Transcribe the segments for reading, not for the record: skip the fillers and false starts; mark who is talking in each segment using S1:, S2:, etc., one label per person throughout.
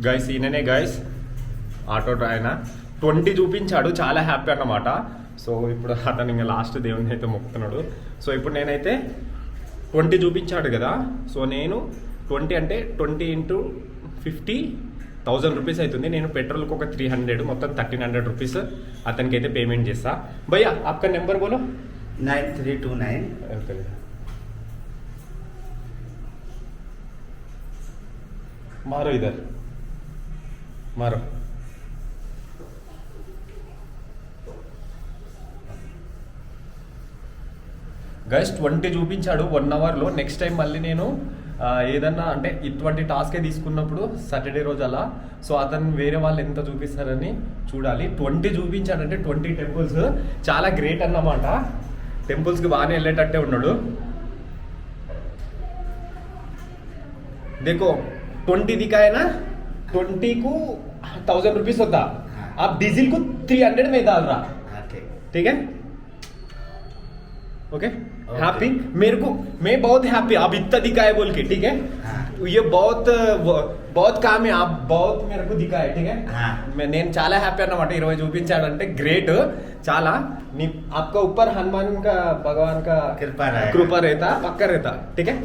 S1: Guys ఈయననే guys auto ఆయన 20 చూపించాడు, చాలా హ్యాపీ అన్నమాట. సో ఇప్పుడు అతను ఇంకా లాస్ట్ దేవుని అయితే మొక్కుతున్నాడు. సో ఇప్పుడు నేనైతే 20 చూపించాడు కదా, సో నేను 20 అంటే 20 × 50 1000 రూపీస్ అవుతుంది. నేను పెట్రోల్కి ఒక 300, మొత్తం 1300 రూపీస్ అతనికి అయితే పేమెంట్ చేస్తా. భయ్యా आपका నెంబర్ बोलो.
S2: 9329
S1: मारो इधर मारो. గైస్ 20 చూపించాడు 1 అవర్లో. నెక్స్ట్ టైం మళ్ళీ నేను ఏదన్నా అంటే ఇటువంటి టాస్కే తీసుకున్నప్పుడు సాటర్డే రోజు అలా, సో అతను వేరే వాళ్ళు ఎంత చూపిస్తారని చూడాలి. 20 చూపించాడంటే 20 టెంపుల్స్ చాలా గ్రేట్ అన్నమాట. టెంపుల్స్కి బాగానే వెళ్ళేటట్టే ఉన్నాడు. देखो 20 दिखाए ना, 20 को 1000 रुपीज होता, आप डीजल को 300 में डाल रहा. ठीक है ओके हैप्पी. मेरे को मैं बहुत हैप्पी आप इतना दिखाए बोल के. ठीक है ये बहुत काम है, आप बहुत मेरे को दिखाए. ठीक है నేను చాలా హ్యాపీ అన్నమాట. 20 చూపించాడంటే గ్రేట్ చాలా. आपका ऊपर हनुमान का भगवान का कृपा रहता पक्का रहता. ठीक है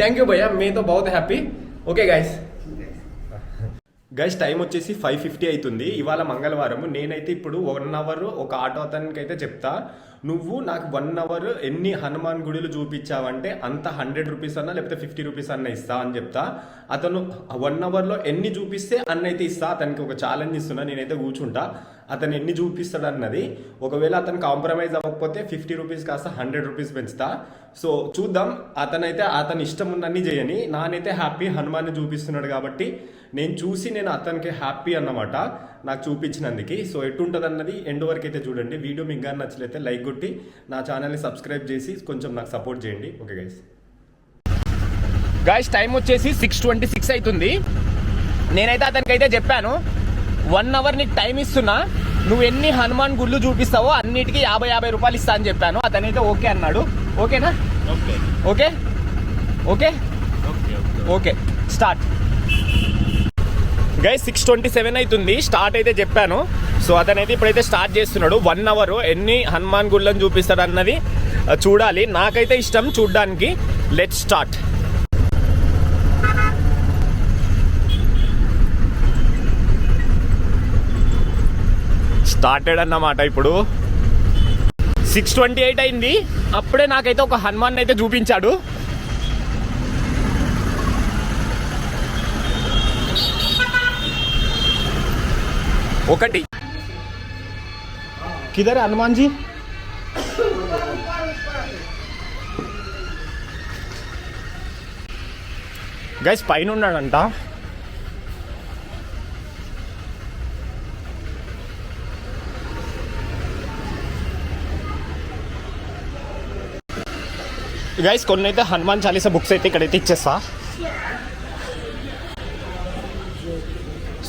S1: थैंक यू भैया, मैं तो बहुत हैप्पी. ఓకే గైస్ టైం వచ్చేసి 5:50 అవుతుంది. ఇవాళ మంగళవారం. నేనైతే ఇప్పుడు 1 అవర్ ఒక ఆటో అతనికి అయితే చెప్తా, నువ్వు నాకు 1 అవర్ ఎన్ని హనుమాన్ గుడిలు చూపించావంటే అంత 100 రూపీస్ అన్నా లేకపోతే 50 రూపీస్ అన్న ఇస్తా అని చెప్తా. అతను 1 అవర్లో ఎన్ని చూపిస్తే అన్నైతే ఇస్తా. అతనికి ఒక ఛాలెంజ్ ఇస్తున్నా, నేనైతే కూర్చుంటా. అతను ఎన్ని చూపిస్తాడు అన్నది, ఒకవేళ అతను కాంప్రమైజ్ అవ్వకపోతే 50 రూపీస్ కాస్త 100 రూపీస్ పెంచుతా. సో చూద్దాం. అతని ఇష్టం ఉన్నన్ని చేయని. నానైతే హ్యాపీ హనుమాన్ని చూపిస్తున్నాడు కాబట్టి నేను చూసి నేను అతనికి హ్యాపీ అన్నమాట నాకు చూపించినందుకు. సో ఎటుంటుంది అన్నది ఎండ్ వరకు అయితే చూడండి. వీడియో మీకు కానీ నచ్చలేతే లైక్ కొట్టి నా ఛానల్ని సబ్స్క్రైబ్ చేసి కొంచెం నాకు సపోర్ట్ చేయండి. ఓకే గైస్ టైం వచ్చేసి 6:26 అవుతుంది. నేనైతే అతనికి అయితే చెప్పాను 1 అవర్ నీకు టైం ఇస్తున్నా, నువ్వు ఎన్ని హనుమాన్ గుళ్ళు చూపిస్తావో అన్నిటికీ 50 రూపాయలు ఇస్తా అని చెప్పాను. అతనైతే ఓకే అన్నాడు. ఓకేనా? Okay okay okay start. Guys 6:27 అవుతుంది. స్టార్ట్ అయితే చెప్పాను. సో అతనైతే ఇప్పుడైతే స్టార్ట్ చేస్తున్నాడు. 1 అవర్ ఎన్ని హనుమాన్ గుళ్ళని చూపిస్తాడు అన్నది చూడాలి. నాకైతే ఇష్టం చూడ్డానికి. Let's start. స్టార్టెడ్ అన్నమాట. ఇప్పుడు 6:28 అయింది. అప్పుడే నాకైతే ఒక హనుమాన్ అయితే చూపించాడు. ఒకటి కిదర్ హనుమాన్ జీ గైస్ పైన ఉన్నాడంట. గైస్ కొన్ని అయితే హనుమాన్ చాలీసా బుక్స్ అయితే ఇక్కడైతే ఇచ్చేస్తా.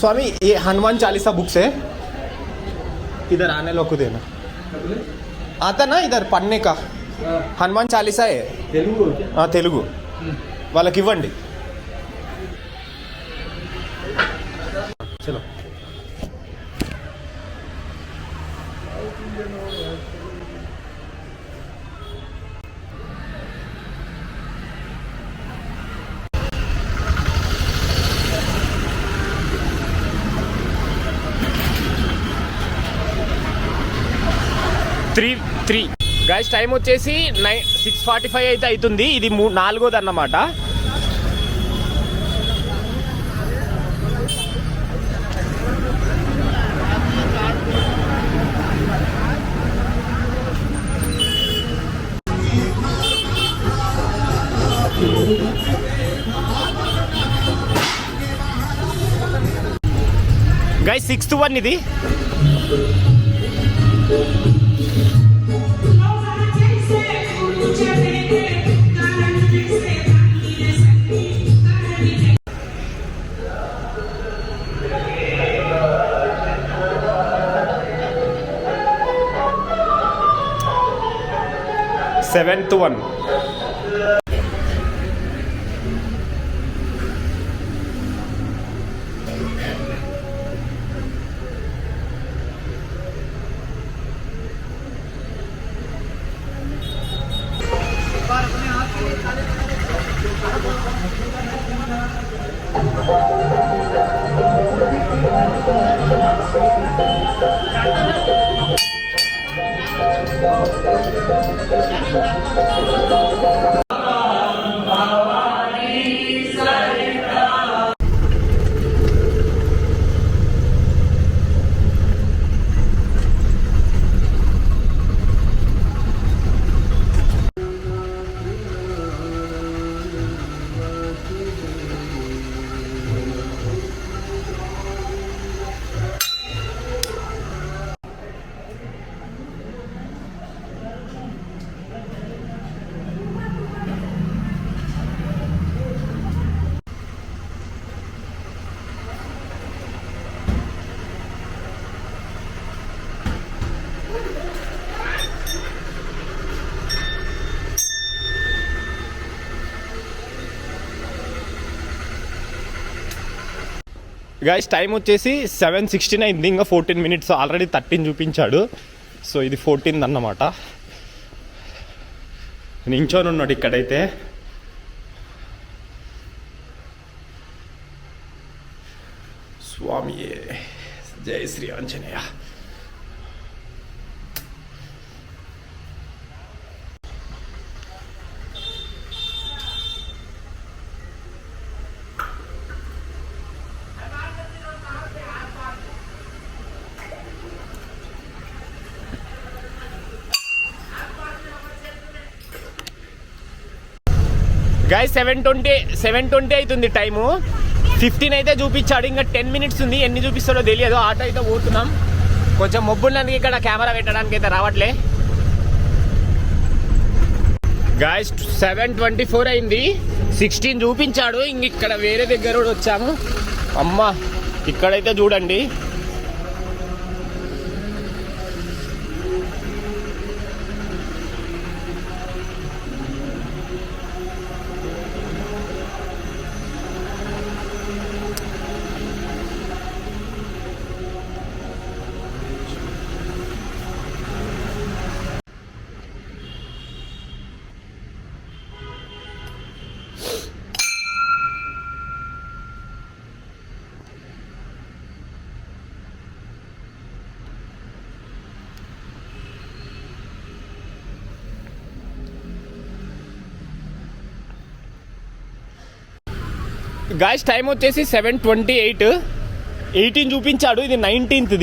S1: स्वामी ये हनुमान चालीसा बुक्स है, इधर आने लोग को देना. आता ना इधर पढ़ने का हनुमान चालीसा है तेलुगु వాళ్ళకి ఇవ్వండి. చలో త్రీ గైస్ టైం వచ్చేసి 6:45 అయితే అవుతుంది. ఇది 4వ అన్నమాట. గైస్ 6th వన్ ఇది. Seventh one. గైస్ టైం వచ్చేసి 7:16 అయింది. ఇంకా 14 minutes, ఆల్రెడీ 13 చూపించాడు. సో ఇది 14 అన్నమాట. నించొని ఉన్నాడు ఇక్కడైతే. స్వామియే జై శ్రీ ఆంజనేయ. గైస్ 7:20 అవుతుంది టైము. 15 అయితే చూపించాడు. ఇంకా 10 minutes ఉంది. ఎన్ని చూపిస్తాడో తెలియదు. ఆటో అయితే పోతున్నాం. కొంచెం మొబ్బున్నందుకు ఇక్కడ కెమెరా పెట్టడానికి అయితే రావట్లే. గైస్ 7:24 అయింది. 16 చూపించాడు. ఇంక ఇక్కడ వేరే దగ్గర కూడా వచ్చాము. అమ్మ ఇక్కడైతే చూడండి. గాయస్ టైం వచ్చేసి 7:28. 18 చూపించాడు. ఇది 19th.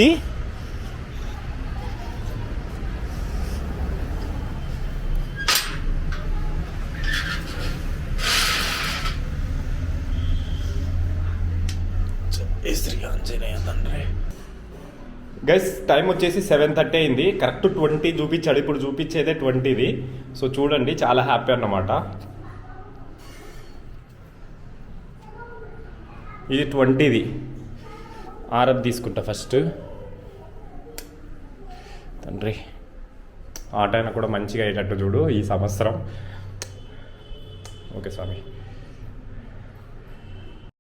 S1: గైస్ టైం వచ్చేసి 7:30 అయింది. కరెక్ట్ 20 చూపించాడు. ఇప్పుడు చూపించేదే 20ది. సో చూడండి చాలా హ్యాపీ అన్నమాట. ఇది 20ది. ఆరబ్ తీసుకుంటా ఫస్ట్. తండ్రి ఆటైనా కూడా మంచిగా అయ్యేటట్టు చూడు ఈ సంవత్సరం. ఓకే స్వామి.